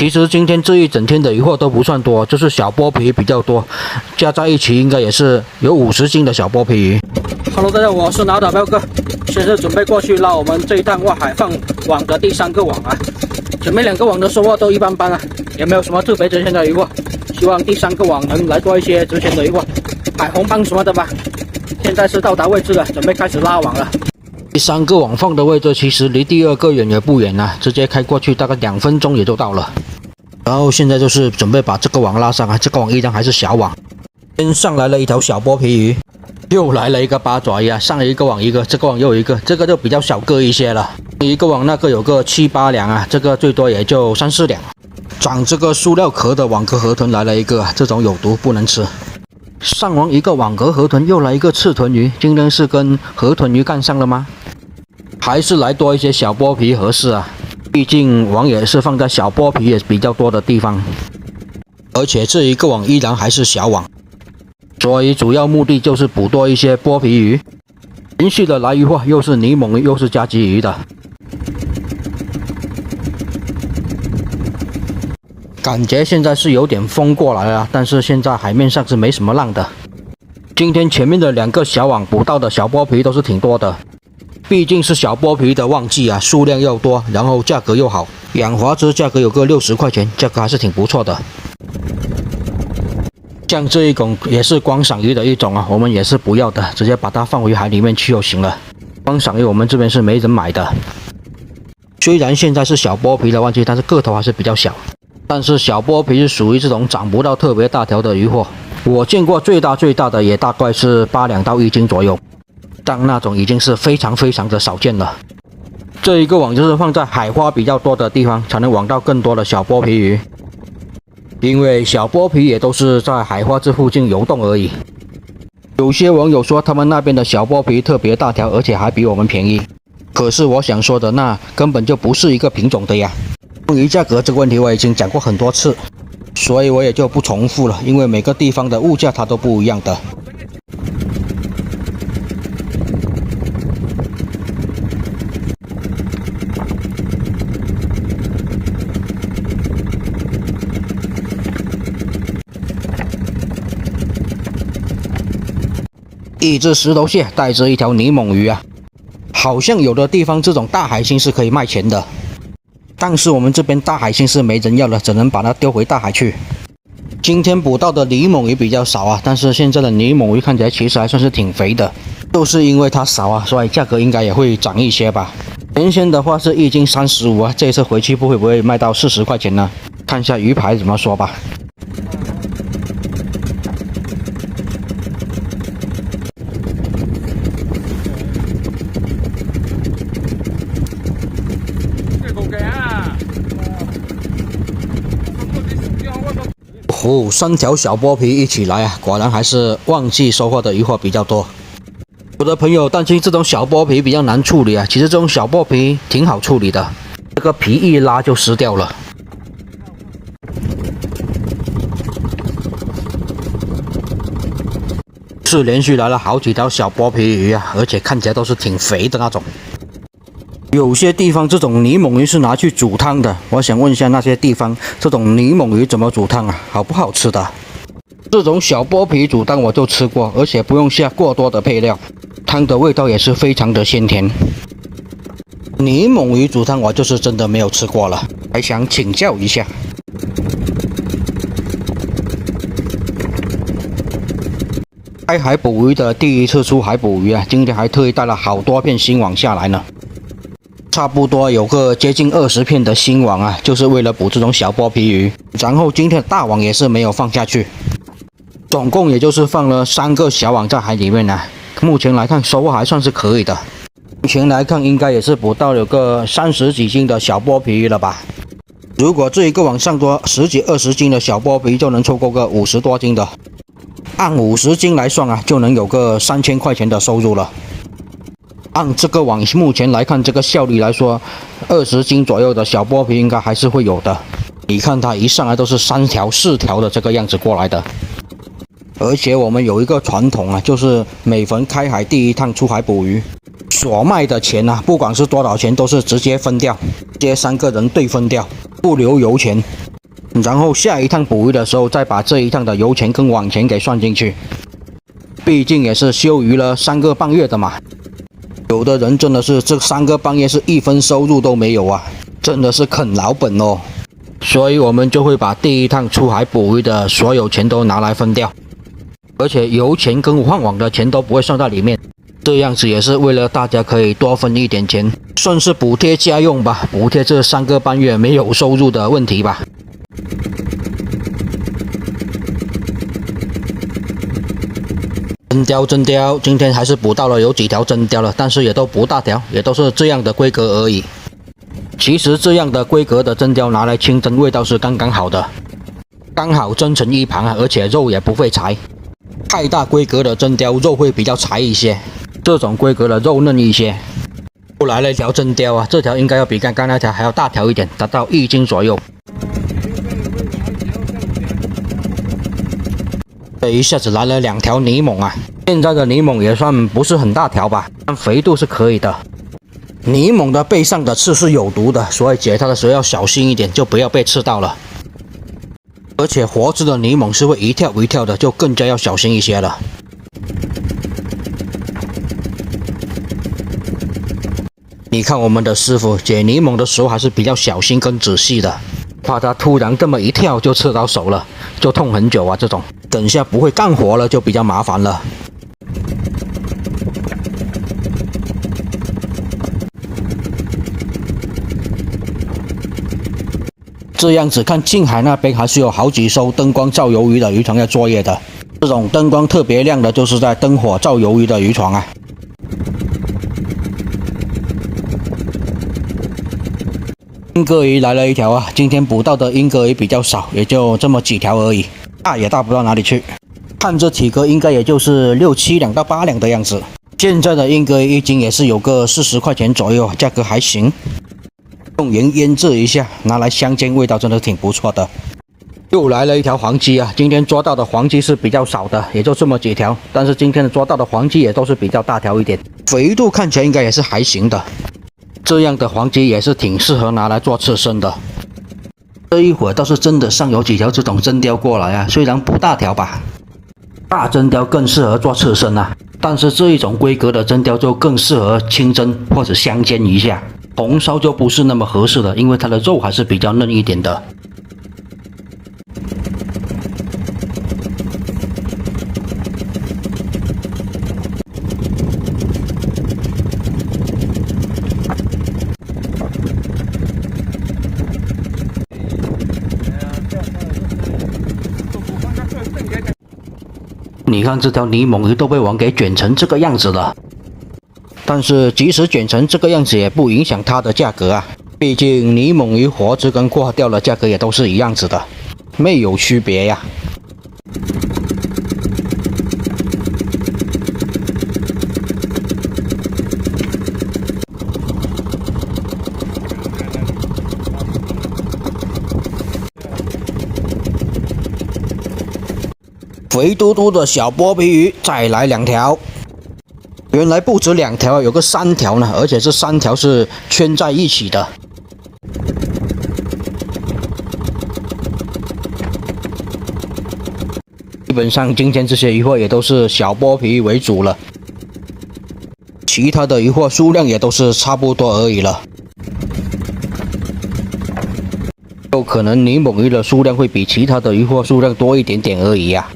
其实今天这一整天的渔获都不算多，就是小剥皮比较多，加在一起应该也是有50斤的小剥皮鱼。Hello， 大家好，我是脑打彪哥，现在准备过去捞我们这一趟外海放网的第3个网啊。前面2个网的收获都一般般啊，也没有什么特别值钱的渔获。希望第3个网能来多一些值钱的渔获，海红蚌什么的吧。现在是到达位置了，准备开始拉网了。第3个网放的位置其实离第2个远也不远啊，直接开过去大概2分钟也就到了。然后现在就是准备把这个网拉上啊，这个网依然还是小网。先上来了一条小剥皮鱼，又来了一个八爪鱼啊，上一个网一个，这个网又有一个，这个就比较小个一些了。一个网那个有个7、8两啊，这个最多也就3、4两。长这个塑料壳的网壳河豚来了一个啊，这种有毒不能吃。上完一个网壳河豚，又来一个刺豚鱼，今天是跟河豚鱼干上了吗？还是来多一些小剥皮合适啊？毕竟网也是放在小剥皮也比较多的地方，而且这一个网依然还是小网，所以主要目的就是捕多一些剥皮鱼。连续的来渔获，又是泥猛鱼，又是加鲫鱼的。感觉现在是有点风过来了，但是现在海面上是没什么浪的。今天前面的2个小网捕到的小剥皮都是挺多的，毕竟是小剥皮的旺季啊，数量又多，然后价格又好，养华值价格有个60块钱，价格还是挺不错的。像这一种也是观赏鱼的一种啊，我们也是不要的，直接把它放回海里面去就行了。观赏鱼我们这边是没人买的。虽然现在是小剥皮的旺季，但是个头还是比较小。但是小剥皮是属于这种长不到特别大条的渔获，我见过最大的也大概是8两到1斤左右，但那种已经是非常的少见了。这一个网就是放在海花比较多的地方，才能网到更多的小剥皮鱼。因为小剥皮也都是在海花这附近游动而已。有些网友说他们那边的小剥皮特别大条，而且还比我们便宜。可是我想说的，那根本就不是一个品种的呀。关于价格这个问题我已经讲过很多次，所以我也就不重复了，因为每个地方的物价它都不一样的。一只石头蟹带着一条泥猛鱼啊，好像有的地方这种大海星是可以卖钱的，但是我们这边大海星是没人要了，只能把它丢回大海去。今天捕到的泥猛鱼比较少啊，但是现在的泥猛鱼看起来其实还算是挺肥的，就是因为它少啊，所以价格应该也会涨一些吧。原先的话是1斤35啊，这次回去会不会卖到40块钱呢？看一下鱼牌怎么说吧。3条小剥皮一起来啊，果然还是旺季收获的渔获比较多。有的朋友担心这种小剥皮比较难处理啊，其实这种小剥皮挺好处理的，这个皮一拉就湿掉了。是连续来了好几条小剥皮鱼啊，而且看起来都是挺肥的那种。有些地方这种泥猛鱼是拿去煮汤的，我想问一下那些地方这种泥猛鱼怎么煮汤啊？好不好吃的？这种小剥皮煮汤我就吃过，而且不用下过多的配料，汤的味道也是非常的鲜甜。泥猛鱼煮汤我就是真的没有吃过了，还想请教一下。开海捕鱼的第一次出海捕鱼啊，今天还特意带了好多片新网下来呢。差不多有个接近20片的新网啊，就是为了捕这种小剥皮鱼。然后今天的大网也是没有放下去，总共也就是放了3个小网在海里面啊。目前来看收获还算是可以的，目前来看应该也是捕到有个30几斤的小剥皮鱼了吧。如果这一个网上多10几20斤的小剥皮，就能凑够个50多斤的，按50斤来算啊，就能有个3000块钱的收入了。按这个网目前来看，这个效率来说，20斤左右的小剥皮应该还是会有的。你看它一上来都是3条4条的这个样子过来的。而且我们有一个传统啊，就是每逢开海第1趟出海捕鱼，所卖的钱啊，不管是多少钱，都是直接分掉，直接3个人对分掉，不留油钱。然后下一趟捕鱼的时候再把这一趟的油钱跟网钱给算进去。毕竟也是休渔了3个半月的嘛，有的人真的是这3个半月是1分收入都没有啊，真的是啃老本哦。所以我们就会把第一趟出海捕鱼的所有钱都拿来分掉，而且油钱跟换网的钱都不会算在里面。这样子也是为了大家可以多分一点钱，算是补贴家用吧，补贴这3个半月没有收入的问题吧。真鲷，今天还是捕到了有几条真鲷了，但是也都不大条，也都是这样的规格而已。其实这样的规格的真鲷拿来清蒸，味道是刚刚好的，刚好蒸成一盘啊，而且肉也不会柴。太大规格的真鲷肉会比较柴一些，这种规格的肉嫩一些。又来了一条真鲷啊，这条应该要比刚刚那条还要大条一点，达到1斤左右。这一下子来了2条泥猛啊！现在的泥猛也算不是很大条吧，但肥度是可以的。泥猛的背上的刺是有毒的，所以解它的时候要小心一点，就不要被刺到了。而且活着的泥猛是会一跳一跳的，就更加要小心一些了。你看我们的师傅解泥猛的时候还是比较小心跟仔细的，怕他突然这么一跳就刺到手了，就痛很久啊。这种等下不会干活了就比较麻烦了。这样子看近海那边还是有好几艘灯光照鱿鱼的渔船在作业的，这种灯光特别亮的就是在灯火照鱿鱼的渔船啊。英哥鱼来了一条啊，今天捕到的英哥鱼比较少，也就这么几条而已，大也大不到哪里去。看这体格应该也就是6、7两到8两的样子。现在的英哥鱼1斤也是有个40块钱左右，价格还行。用盐腌制一下，拿来香煎，味道真的挺不错的。又来了一条黄鲫啊，今天抓到的黄鲫是比较少的，也就这么几条，但是今天的抓到的黄鲫也都是比较大条一点，肥度看起来应该也是还行的。这样的黄鲫也是挺适合拿来做刺身的。这一会儿倒是真的上有几条这种真鲷过来啊，虽然不大条吧，大真鲷更适合做刺身啊，但是这一种规格的真鲷就更适合清蒸或者香煎一下。红烧就不是那么合适的，因为它的肉还是比较嫩一点的。你看这条泥猛鱼都被我们给卷成这个样子了。但是即使卷成这个样子也不影响它的价格啊，毕竟泥猛鱼活着跟挂掉的价格也都是一样子的，没有区别呀。肥嘟嘟的小剥皮鱼再来2条。原来不止2条，有个3条呢，而且这3条是圈在一起的。基本上今天这些鱼货也都是小剥皮为主了，其他的鱼货数量也都是差不多而已了。有可能泥猛鱼的数量会比其他的鱼货数量多一点点而已呀。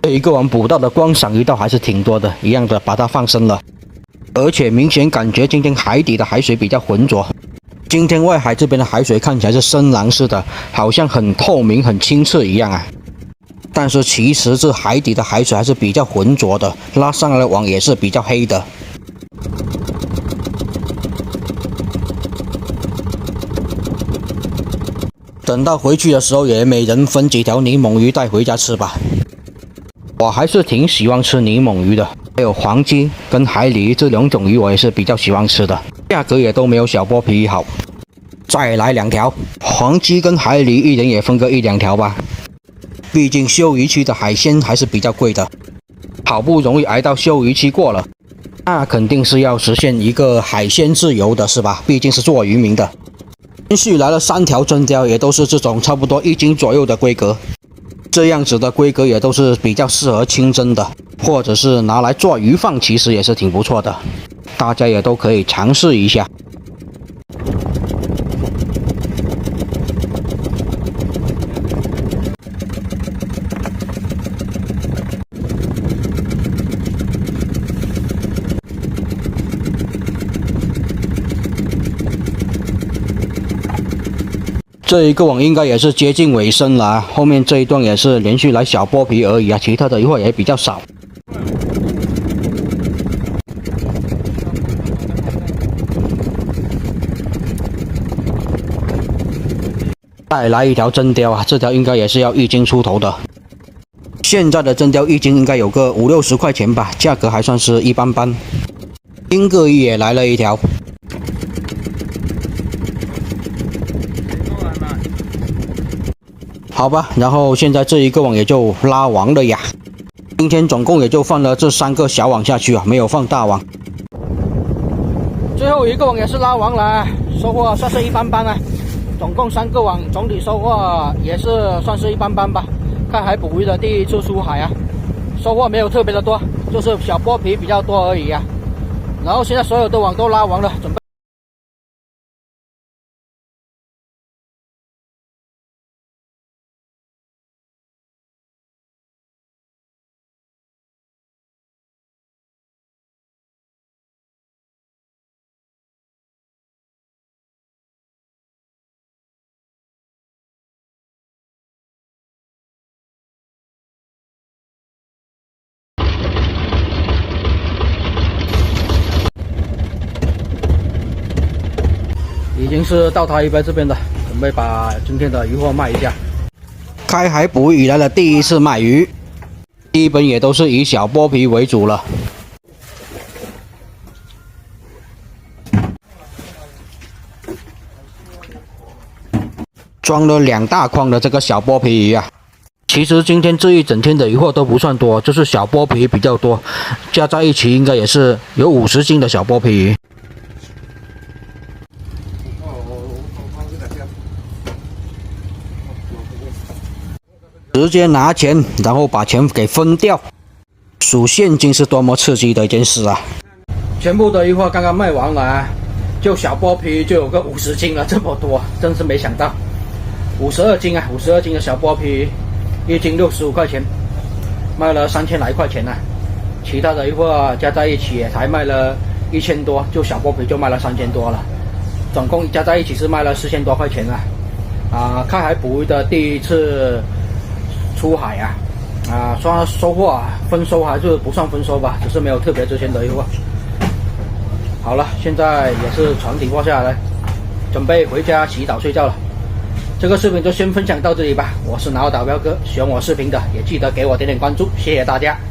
这一个网捕到的观赏鱼倒还是挺多的，一样的把它放生了，而且明显感觉今天海底的海水比较浑浊。今天外海这边的海水看起来是深蓝色的，好像很透明很清澈一样啊。但是其实这海底的海水还是比较浑浊的，拉上来的网也是比较黑的。等到回去的时候也每人分几条泥猛鱼带回家吃吧。我还是挺喜欢吃泥猛鱼的，还有黄鲫跟海鲤鱼这2种鱼我也是比较喜欢吃的，价格也都没有小剥皮鱼好。再来2条，黄鲫跟海鲤鱼一人也分个1、2条吧，毕竟休渔期的海鲜还是比较贵的，好不容易挨到休渔期过了，那肯定是要实现一个海鲜自由的是吧？毕竟是做渔民的。连续来了3条真鲷，也都是这种差不多1斤左右的规格。这样子的规格也都是比较适合清蒸的，或者是拿来做鱼饭，其实也是挺不错的。大家也都可以尝试一下。这一个网应该也是接近尾声了啊，后面这一段也是连续来小剥皮而已啊，其他的鱼货也比较少。再来一条真鲷啊，这条应该也是要1斤出头的。现在的真鲷1斤应该有个50-60块钱吧，价格还算是一般般。金鲻鱼也来了一条。好吧，然后现在这一个网也就拉完了呀。今天总共也就放了这3个小网下去啊，没有放大网。最后一个网也是拉完了，收获算是一般般啊。总共3个网，总体收获也是算是一般般吧。看海捕鱼的第一次出海啊，收获没有特别的多，就是小剥皮比较多而已啊。然后现在所有的网都拉完了，准备。已经是到台北这边的，准备把今天的鱼货卖一下。开海捕鱼以来的第一次卖鱼，基本也都是以小剥皮为主了。装了2大筐的这个小剥皮鱼啊。其实今天这一整天的鱼货都不算多，就是小剥皮比较多，加在一起应该也是有50斤的小剥皮鱼。直接拿钱，然后把钱给分掉，数现金是多么刺激的一件事啊！全部的鱼货刚刚卖完了啊，就小剥皮就有个50斤了，这么多，真是没想到。52斤啊，52斤的小剥皮，1斤65块钱，卖了3000来块钱啊。其他的鱼货加在一起也才卖了1000多，就小剥皮就卖了3000多了，总共加在一起是卖了4000多块钱啊！开海捕鱼的第一次出海啊，算收获啊，丰收还是不算丰收吧，只是没有特别值钱的鱼货。好了，现在也是船底落下来，准备回家洗澡睡觉了。这个视频就先分享到这里吧，我是脑导彪哥，喜欢我视频的也记得给我点点关注，谢谢大家。